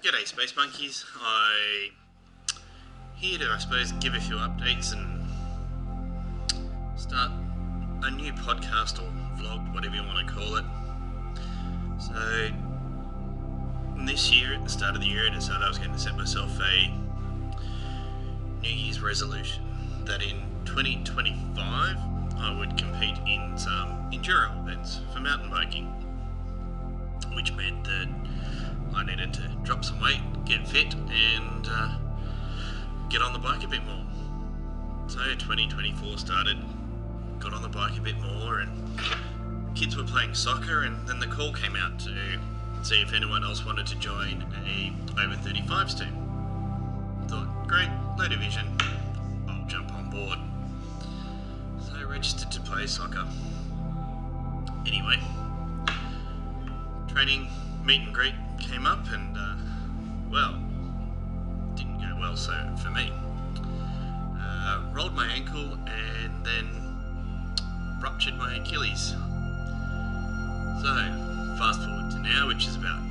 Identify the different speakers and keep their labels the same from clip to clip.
Speaker 1: G'day Space Monkeys. Here to, I suppose, give a few updates and start a new podcast or vlog, whatever you want to call it. So, this year, at the start of the year, I decided I was going to set myself a New Year's resolution that in 2025 I would compete in some enduro events for mountain biking, which meant that I needed to drop some weight, get fit, and get on the bike a bit more. So 2024 started, got on the bike a bit more, and kids were playing soccer, and then the call came out to see if anyone else wanted to join a over 35s team. Thought, great, low division, I'll jump on board. So I registered to play soccer. Anyway, training meet and greet came up, and didn't go well. So for me, rolled my ankle and then ruptured my Achilles. So fast forward to now, which is about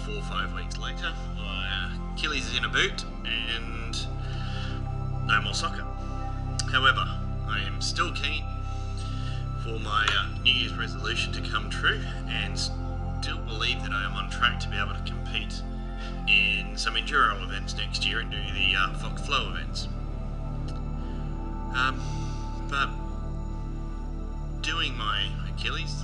Speaker 1: 4 or 5 weeks later, my Achilles is in a boot and no more soccer. However, I am still keen for my New Year's resolution to come true, and still believe that I am on track to be able to compete in some enduro events next year and do the Fox Flow events. But doing my Achilles,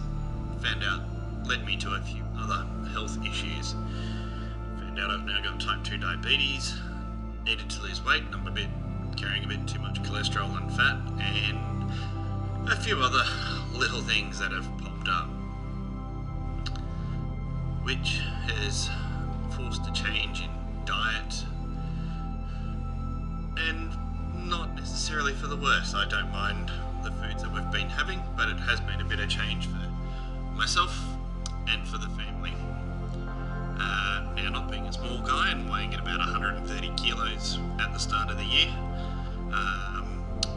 Speaker 1: found out, led me to a few other health issues. Found out I've now got type 2 diabetes, needed to lose weight, I'm carrying a bit too much cholesterol and fat, and a few other little things that have popped up, which has forced a change in diet, and not necessarily for the worse. I don't mind the foods that we've been having, but it has been a bit of change for myself and for the family. Now, not being a small guy and weighing at about 130 kilos at the start of the year,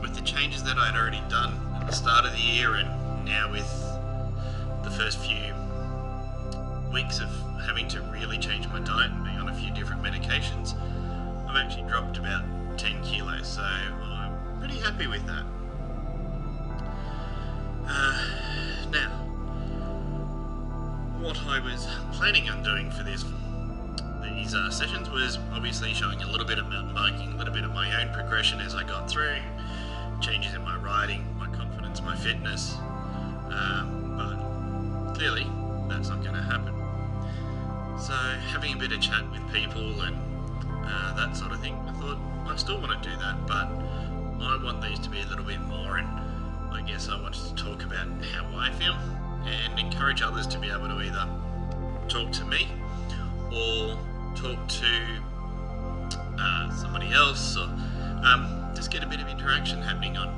Speaker 1: with the changes that I'd already done at the start of the year, and now with the first few weeks of having to really change my diet and being on a few different medications, I've actually dropped about 10 kilos, so I'm pretty happy with that. Now, what I was planning on doing for these sessions was obviously showing a little bit of mountain biking, a little bit of my own progression as I got through, changes in my riding, my confidence, my fitness, but clearly that's not going to happen. So having a bit of chat with people and that sort of thing, I thought I still want to do that, but I want these to be a little bit more, and I guess I wanted to talk about how I feel and encourage others to be able to either talk to me or talk to somebody else, or just get a bit of interaction happening on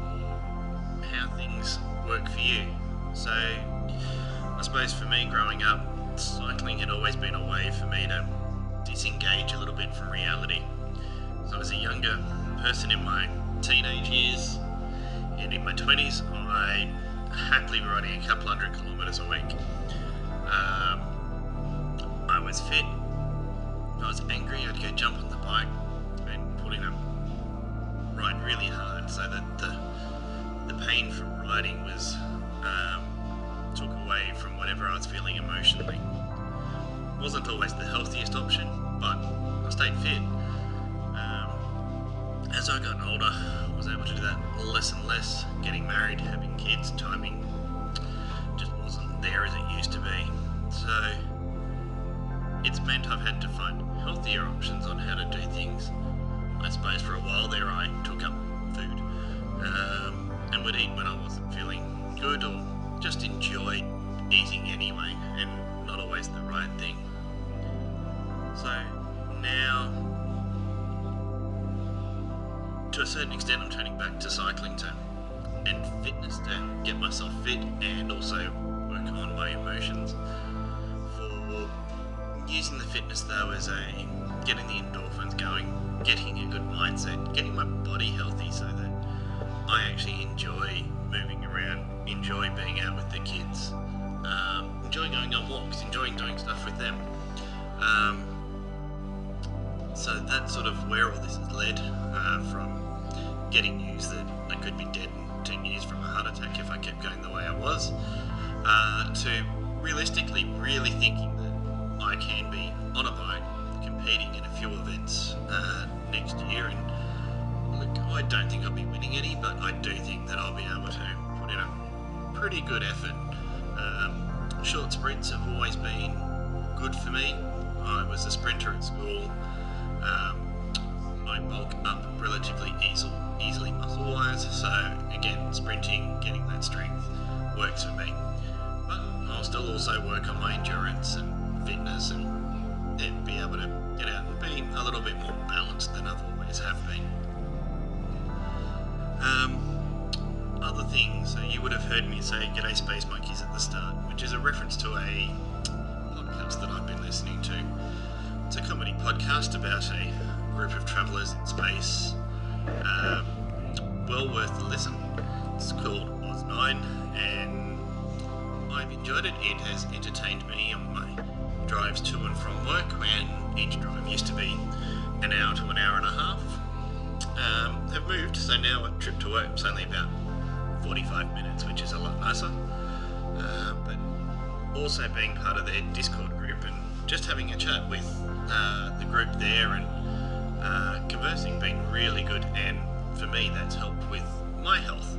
Speaker 1: how things work for you. So I suppose for me growing up, cycling had always been a way for me to disengage a little bit from reality. So as a younger person in my teenage years and in my 20s, I happily be riding a couple 100 kilometres a week. I was fit. If I was angry, I'd go jump on the bike and put in a ride really hard, so that the pain from riding was took away from whatever I was feeling emotionally. Wasn't always the healthiest option, but I stayed fit. As I got older, I was able to do that less and less. Getting married, having kids, timing just wasn't there as it used to be. So it's meant I've had to find healthier options on how to do things. I suppose for a while there I took up food and would eat when I wasn't feeling good, or just enjoyed eating anyway, and not always the right thing. So now, to a certain extent, I'm turning back to cycling and fitness to get myself fit, and also work on my emotions. For using the fitness though as getting the endorphins going, getting a good mindset, getting my body healthy so that I actually enjoy moving around, enjoy being out with the kids, enjoy going on walks, enjoying doing stuff with them. So that's sort of where all this has led, from getting news that I could be dead in 10 years from a heart attack if I kept going the way I was, to realistically really thinking that I can be on a bike competing in a few events next year. And look, I don't think I'll be winning any, but I do think that I'll be able to put in a pretty good effort. Short sprints have always been good for me. I was a sprinter at school. I bulk up relatively easily muscle-wise, so again, sprinting, getting that strength works for me. But I'll still also work on my endurance and fitness and then be able to get out and be a little bit more balanced than I've always have been. Other things, so you would have heard me say G'day Space Monkeys at the start, which is a reference to a podcast that I've been listening to. It's a comedy podcast about a group of travellers in space. Well worth the listen. It's called Oz 9, and I've enjoyed it. It has entertained me on my drives to and from work, when each drive used to be an hour to an hour and a half. Have moved, so now a trip to work is only about 45 minutes, which is a lot nicer. But also being part of their Discord group and just having a chat with the group there and conversing been really good, and for me that's helped with my health.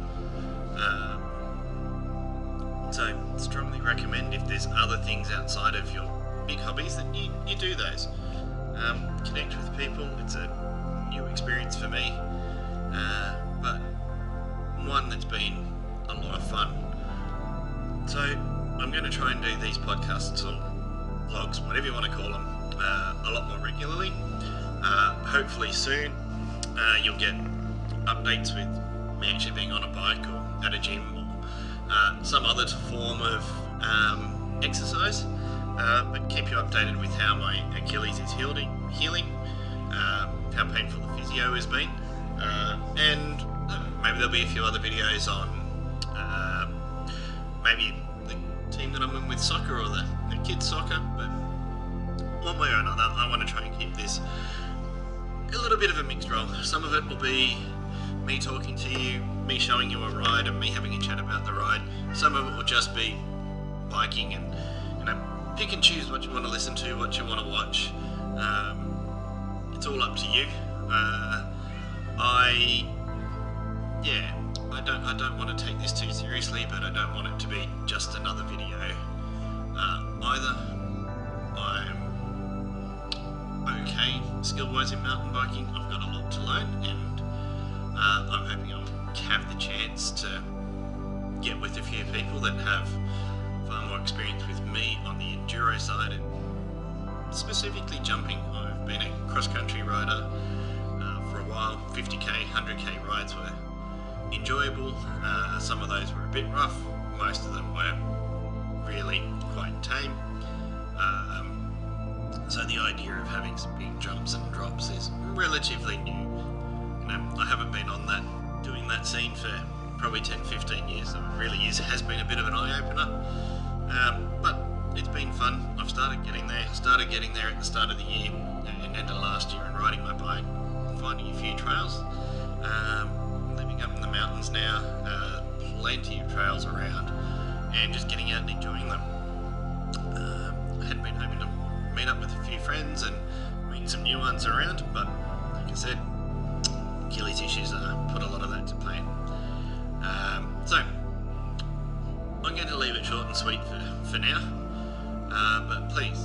Speaker 1: So strongly recommend, if there's other things outside of your big hobbies, that you do those. Connect with people. It's a new experience for me, but one that's been a lot of fun. So I'm going to try and do these podcasts or vlogs, whatever you want to call them, a lot more regularly. Hopefully soon you'll get updates with me actually being on a bike or at a gym or some other form of exercise, but keep you updated with how my Achilles is healing, how painful the physio has been, and maybe there'll be a few other videos on maybe the team that I'm in with soccer or the kids soccer, but one way or another I want to try and keep this a little bit of a mixed role. Some of it will be me talking to you, me showing you a ride and me having a chat about the ride. Some of it will just be biking and, pick and choose what you want to listen to, what you want to watch. It's all up to you. I don't want to take this too seriously, but I don't want it to be just another video either. I'm okay skill-wise in mountain biking. I've got a lot to learn, and I'm hoping I'll have the chance to get with a few people that have far more experience with me on the enduro side, and specifically jumping. I've been a cross-country rider for a while. 50k, 100k rides were enjoyable. Some of those were a bit rough. Most of them were really quite tame. So the idea of having some big jumps and drops is relatively new. I haven't been on doing that scene for probably 10-15 years, so it really has been a bit of an eye-opener. But it's been fun. I've started getting there at the start of the year and end of last year, and riding my bike, finding a few trails. Living up in the mountains now, plenty of trails around, and just getting out and enjoying them. I had been hoping to meet up with a few friends and meet some new ones around, but like I said, Achilles issues put a lot of that to pain. So I'm going to leave it short and sweet for now, but please,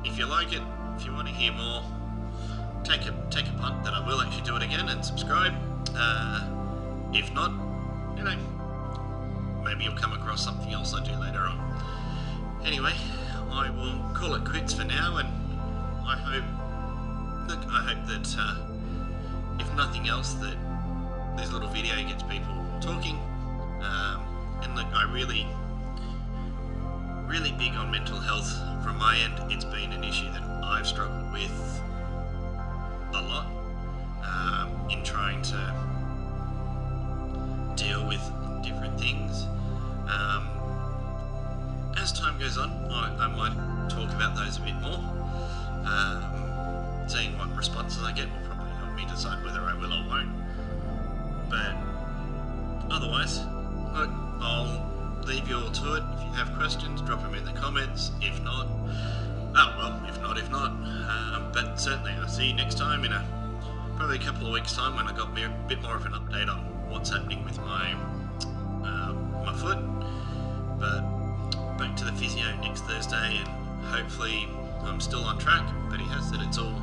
Speaker 1: if you like it, if you want to hear more, take a punt that I will actually do it again, and subscribe. If not, maybe you'll come across something else I do later on. Anyway, I will call it quits for now, and I hope that if nothing else, that this little video gets people talking. And look, I really big on mental health from my end. It's been an issue that I've struggled with a lot, in trying to deal with different things. As time goes on, I might talk about those a bit more. Seeing responses I get will probably help me decide whether I will or won't. But otherwise, look, I'll leave you all to it. If you have questions, drop them in the comments. If not, if not. But certainly, I'll see you next time in probably a couple of weeks' time when I got a bit more of an update on what's happening with my foot. But back to the physio next Thursday, and hopefully I'm still on track. But he has said it's all